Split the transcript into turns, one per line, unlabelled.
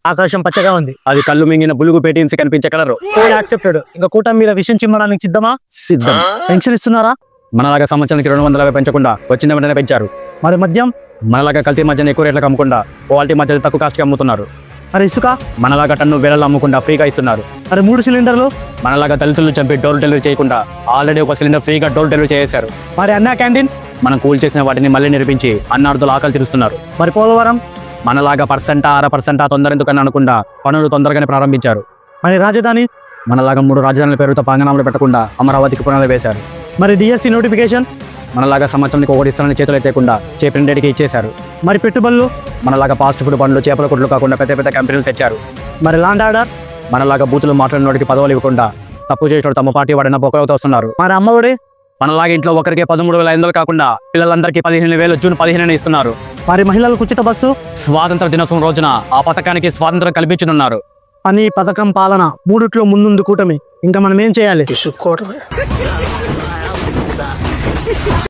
ఆకాశం పచ్చగా ఉంది.
అది కళ్ళు మింగిన బులుగు పేటీన్స్ కనిపించే కలరు.
యాక్సెప్టెడ్. ఇంకా కూటమి మీద విషయం చిమ్మడానికి సిద్ధమా?
సిద్ధం.
పెన్షన్ ఇస్తున్నారా?
మనలాగా సంవత్సరానికి 250 పెంచకుండా వచ్చిన వెంటనే పెంచారు.
మరి మద్యం?
మనలాగా కల్తీ మధ్యన ఎక్కువ రేట్లకు అమ్ముకుండా క్వాలిటీ మధ్య తక్కువ కాస్ట్కి అమ్ముతున్నారు.
మరి ఇసుక?
మనలాగా టన్ను వేలలో అమ్ముకుండా ఫ్రీగా ఇస్తున్నారు.
మరి 3 సిలిండర్లు?
మనలాగా దళితులను చంపి డోర్ డెలివరీ చేయకుండా ఆల్రెడీ ఒక సిలిండర్ ఫ్రీగా డోర్ డెలివరీ చేశారు.
మరి అన్నా క్యాంటీన్?
మనం కూల్ చేసిన వాటిని మళ్ళీ నిర్మించి అన్నార్థులు ఆకలి తీరుస్తున్నారు.
మరి పోలవరం?
మనలాగా 1% 6% తొందర ఎందుకని అనుకుండా పనులు తొందరగానే ప్రారంభించారు.
మరి రాజధాని?
మనలాగా 3 రాజధానుల పేరుతో పాంగనామాలు పెట్టకుండా అమరావతికి పునాలు వేశారు.
మరి డిఎస్సి నోటిఫికేషన్?
మనలాగా సంవత్సరానికి ఒకటి ఇస్తానని చేతులు ఎత్తేకుండా చేపిన డేటికి ఇచ్చేశారు.
మరి పెట్టుబడులు?
మనలాగా ఫాస్ట్ ఫుడ్ బండ్లు చేపల కొట్లు కాకుండా పెద్ద పెద్ద కంపెనీలు తెచ్చారు.
మరి లాండ్ ఆర్డర్?
మనలాగా బూతులు మాట్లాడినోడికి పదవులు ఇవ్వకుండా తప్పు చేసేవాడు తమ పార్టీ వాడిన బొక్కలతో వస్తున్నారు.
మరి అమ్మఒడి?
మనలాగా ఇంట్లో ఒకరికి 13,500 కాకుండా పిల్లలందరికీ 15,000 జూన్ 15 ఇస్తున్నారు.
మరి మహిళలకు ఉచిత బస్సు?
స్వాతంత్ర దినోత్సవం రోజున ఆ పథకానికి స్వాతంత్రం కల్పించనున్నారు.
పని, పథకం, పాలన మూడిట్లో ముందుంది కూటమి. ఇంకా మనం ఏం చేయాలి?